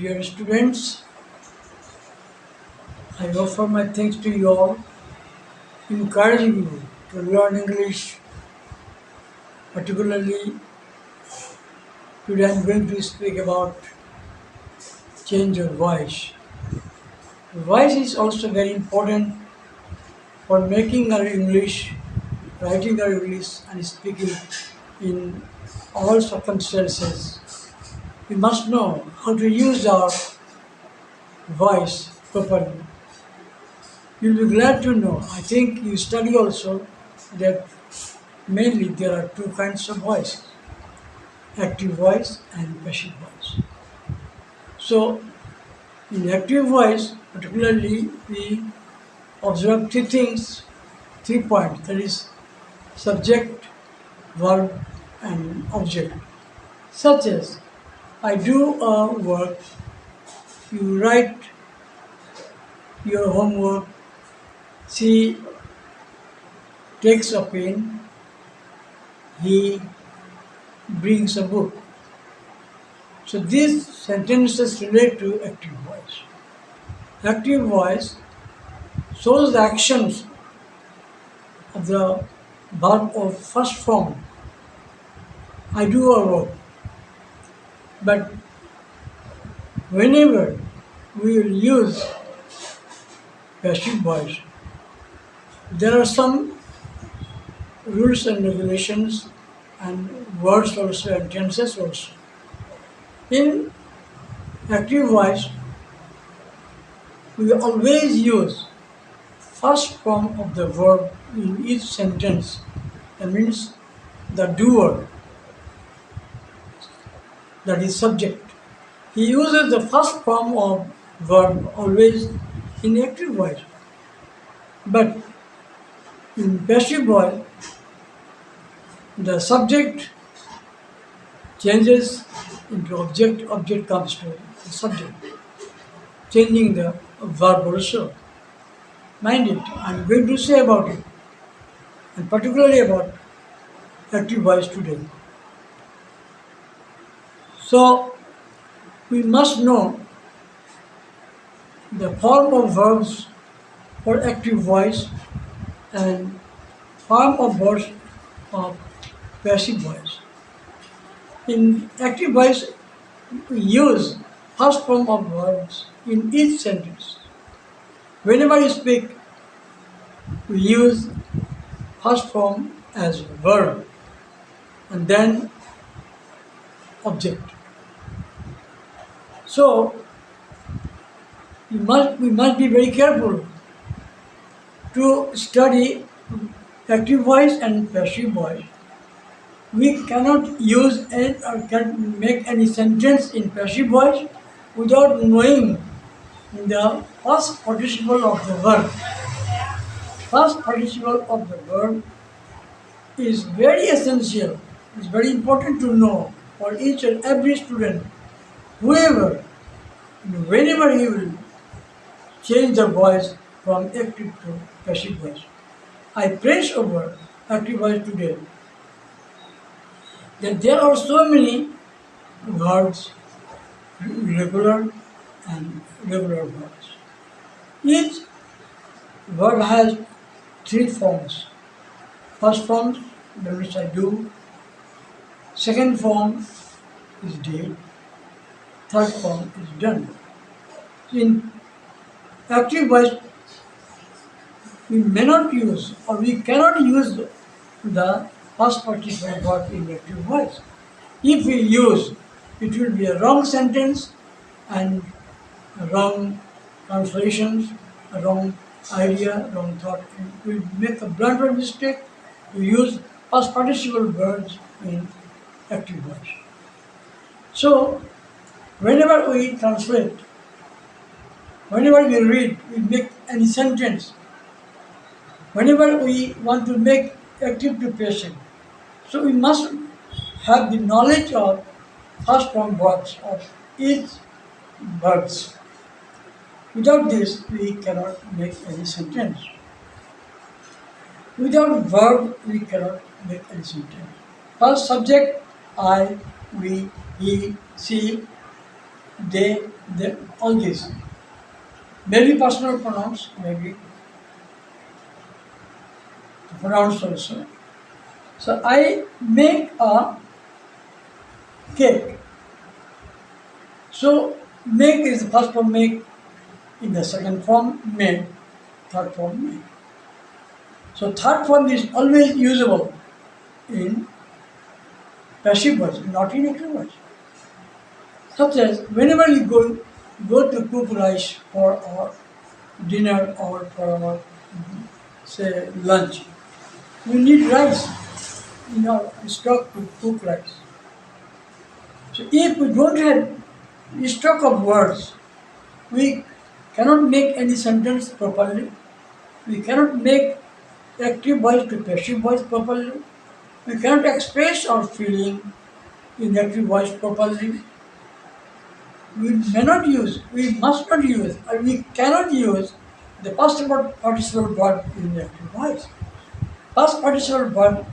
Dear students, I offer my thanks to you all, encouraging you to learn English. Particularly, today I am going to speak about change of voice. Voice is also very important for making our English, writing our English, and speaking in all circumstances. We must know how to use our voice properly. You'll be glad to know, I think you study also, that mainly there are two kinds of voice, active voice and passive voice. So, in active voice, particularly, we observe three things, 3 points, that is, subject, verb, and object. Such as, I do a work, you write your homework, she takes a pen, he brings a book. So these sentences relate to active voice. Active voice shows the actions of the verb of first form. I do a work. But whenever we will use passive voice, there are some rules and regulations and words also and tenses also. In active voice, we always use first form of the verb in each sentence. That means the doer, that is subject. He uses the first form of verb always in active voice. But in passive voice, the subject changes into object, object comes to the subject, changing the verb also. Mind it, I'm going to say about it, and particularly about active voice today. So, we must know the form of verbs for active voice and form of verbs of passive voice. In active voice, we use first form of verbs in each sentence. Whenever you speak, we use first form as verb and then object. So we must be very careful to study active voice and passive voice. We cannot use it or can make any sentence in passive voice without knowing the first participle of the verb. First participle of the verb is very essential. It's very important to know for each and every student, whoever, whenever he will change the voice from active to passive voice. I praise over active voice today that there are so many verbs, regular and regular verbs. Each verb has three forms. First form, that which I do. Second form is did. Third form is done. In active voice, we may not use or we cannot use the first participle verb in active voice. If we use, it will be a wrong sentence and wrong translations, a wrong idea, wrong thought. We make a blunder mistake to use past participle verbs in active voice. So, whenever we translate, whenever we read, we make any sentence, whenever we want to make active to passive, so we must have the knowledge of first form verbs of each verbs. Without this, we cannot make any sentence. Without verb, we cannot make any sentence. First subject, I, we, he, she, they, all this. Maybe personal pronouns, maybe pronouns also. So I make a cake. So make is the first form make, in the second form made, third form made. So third form is always usable in passive voice, not in active voice. Such as whenever you go to cook rice for our dinner or for our say lunch, you need rice in our stock to cook rice. So if we don't have stock of words, we cannot make any sentence properly. We cannot make active voice to passive voice properly. We cannot express our feeling in active voice properly. We may not use, we must not use, or we cannot use the past participle verb in active voice. Past participle verb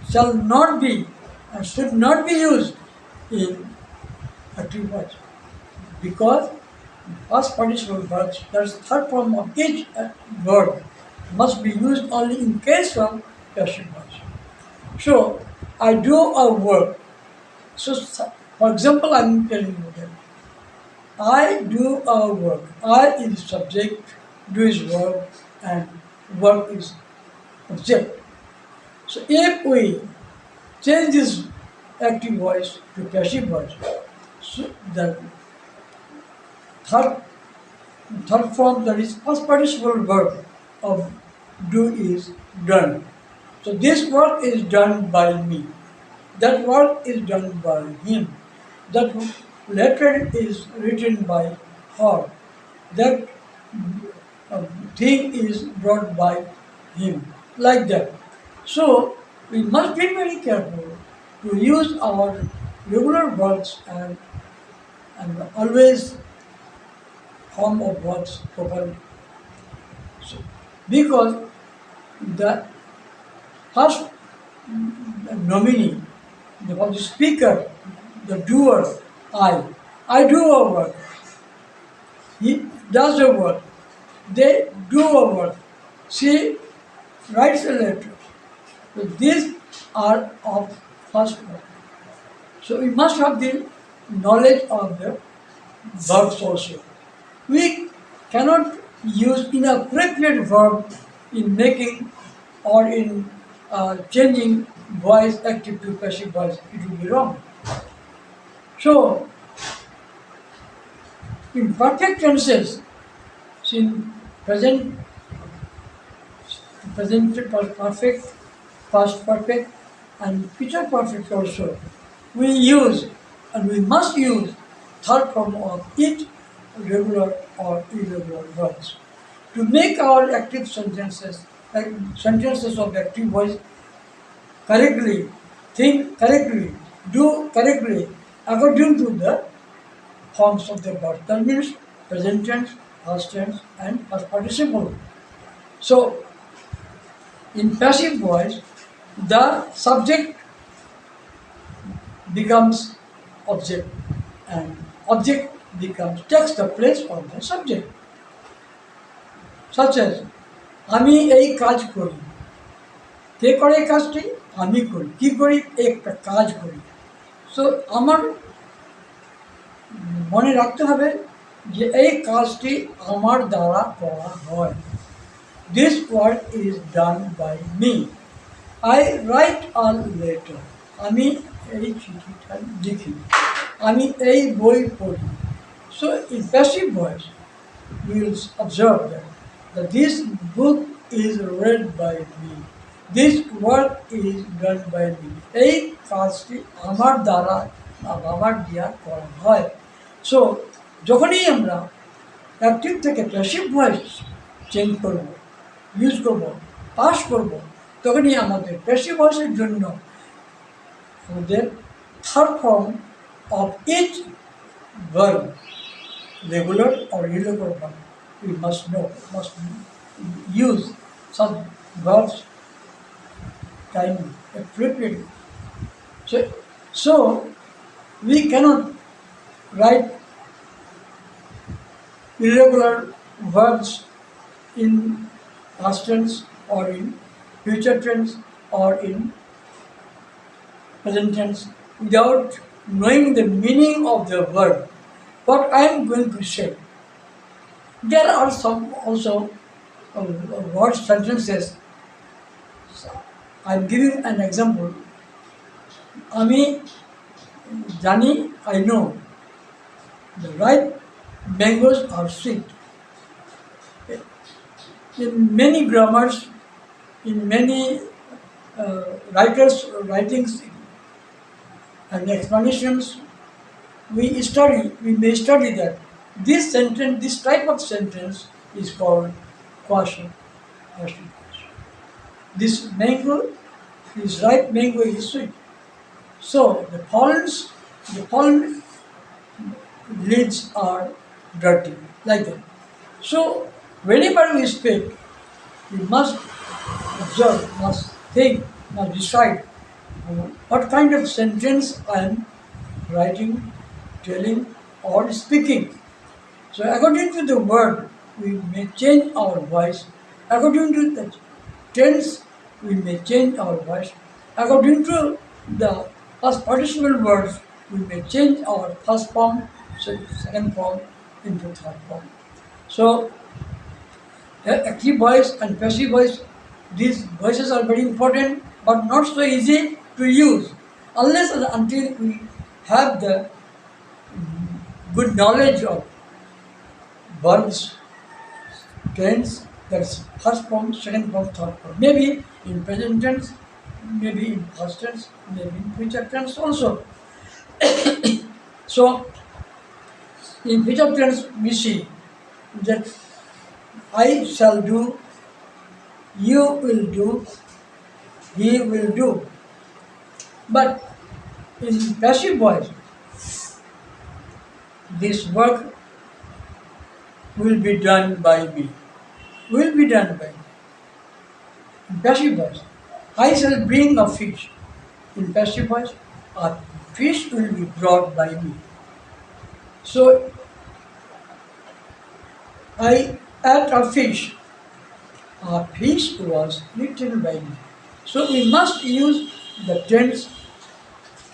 shall not be and should not be used in active voice because past participle verbs, that is third form of each verb, must be used only in case of passive voice. So, I do a work. So, for example, I am telling you that I do a work. I is subject, do is verb, and work is object. So, if we change this active voice to passive voice, so the third third form, that is past participle verb of do is done. So this work is done by me. That work is done by him. That letter is written by her. That thing is brought by him. Like that. So we must be very careful to use our regular verbs and always form of words properly. So, because the first nominee, the speaker, the doer, I do a work. He does a work. They do a work. She writes a letter. So these are of first work. So we must have the knowledge of the verbs also. We cannot use inappropriate verb in making or in changing voice active to passive voice. It will be wrong. So, in perfect tenses, in present, present perfect, past perfect, and future perfect also, we use and we must use third form of each regular or irregular verbs to make our active sentences, like sentences of active voice, correctly, think correctly, do correctly, according to the forms of the verb. That means present tense, past tense, and past participle. So, in passive voice, the subject becomes object, and object takes the place of the subject. Such as, আমি এই কাজ করি। কে করে এই কাজটি? আমি করি। কি করি? একটা কাজ করি। সো আমার মনে রাখতে হবে যে এই কাজটি আমার দ্বারা করা হয়। This work is done by me. I write a letter. আমি এই চিঠিটা লিখি। আমি এই বই পড়ি। So in passive voice, we will observe that this book is read by me. This work is done by me. এই কাজটি আমার দ্বারা আমার দিয়া করা হয়। সো যখনই আমরা অ্যাক্টিভ থেকে প্যাসিভ ভয়েস চেঞ্জ করব, ইউজ করব, পাস করব, তখনই আমাদের প্যাসিভ ভয়েসের জন্য আমাদের third form of each verb, regular or irregular verb, we must use such verbs timely, appropriately. So we cannot write irregular verbs in past tense or in future tense or in present tense without knowing the meaning of the word. What I am going to say. There are some also word sentences. I am giving an example. আমি জানি, I know the ripe mangoes are sweet. In many grammars, in many writers' writings and explanations, we may study that this sentence, this type of sentence is called question. Question. This mango, this ripe mango is sweet. So the pollen leaves are dirty, like that. So whenever we speak, we must observe, must think, must decide what kind of sentence I am writing, telling, or speaking. So according to the word, we may change our voice. According to the tense, we may change our voice. According to the past participle words, we may change our first form, second form, into third form. So active voice and passive voice, these voices are very important, but not so easy to use unless and until we have the good knowledge of verbs, tense, that's first form, second form, third form. Maybe in present tense, maybe in past tense, maybe in future tense also. So in future tense, we see that I shall do, you will do, he will do. But in passive voice, this work will be done by me. Will be done by me. In passive voice, I shall bring a fish. In passive voice, a fish will be brought by me. So I ate a fish. A fish was eaten by me. So we must use the tense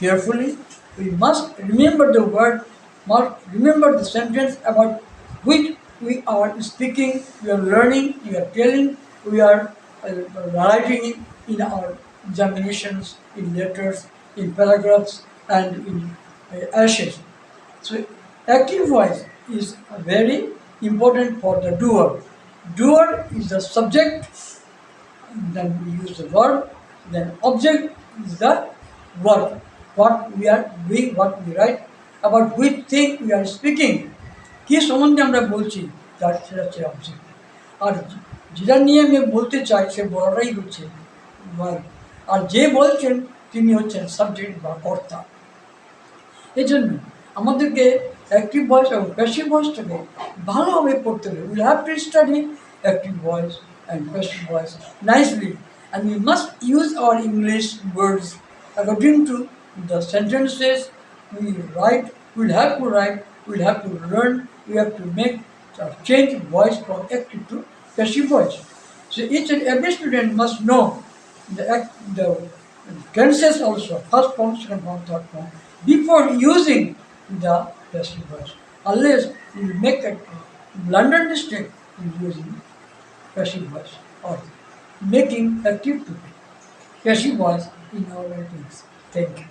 carefully. We must remember the word, must remember the sentence about which we are speaking, we are learning, we are telling, we are writing in our examinations, in letters, in paragraphs, and in essays. So active voice is very important for the doer. Doer is the subject, then we use the verb, then object is the work. What we are doing, what we write, about which thing we are speaking. কি সম্বন্ধে আমরা বলছি তার সেটা হচ্ছে object. আর যেটা নিয়ে আমি বলতে চাই সে বলাটাই হচ্ছে verb। আর যে বলছেন তিনি হচ্ছেন সাবজেক্ট বা কর্তা। এই জন্য আমাদেরকে অ্যাক্টিভ ভয়েস এবং প্যাসিভ ভয়েসটাকে ভালোভাবে পড়তে হবে। Will have to study active voice and passive voice nicely, and we must use our English words according to the sentences we write. We'll have to write, we'll have to learn, we have to make change voice from active to passive voice. So each and every student must know the tenses also, first form, second form, third form, before using the passive voice. Unless you make a blunder mistake in using passive voice or making active to passive voice in our writings. Thank you.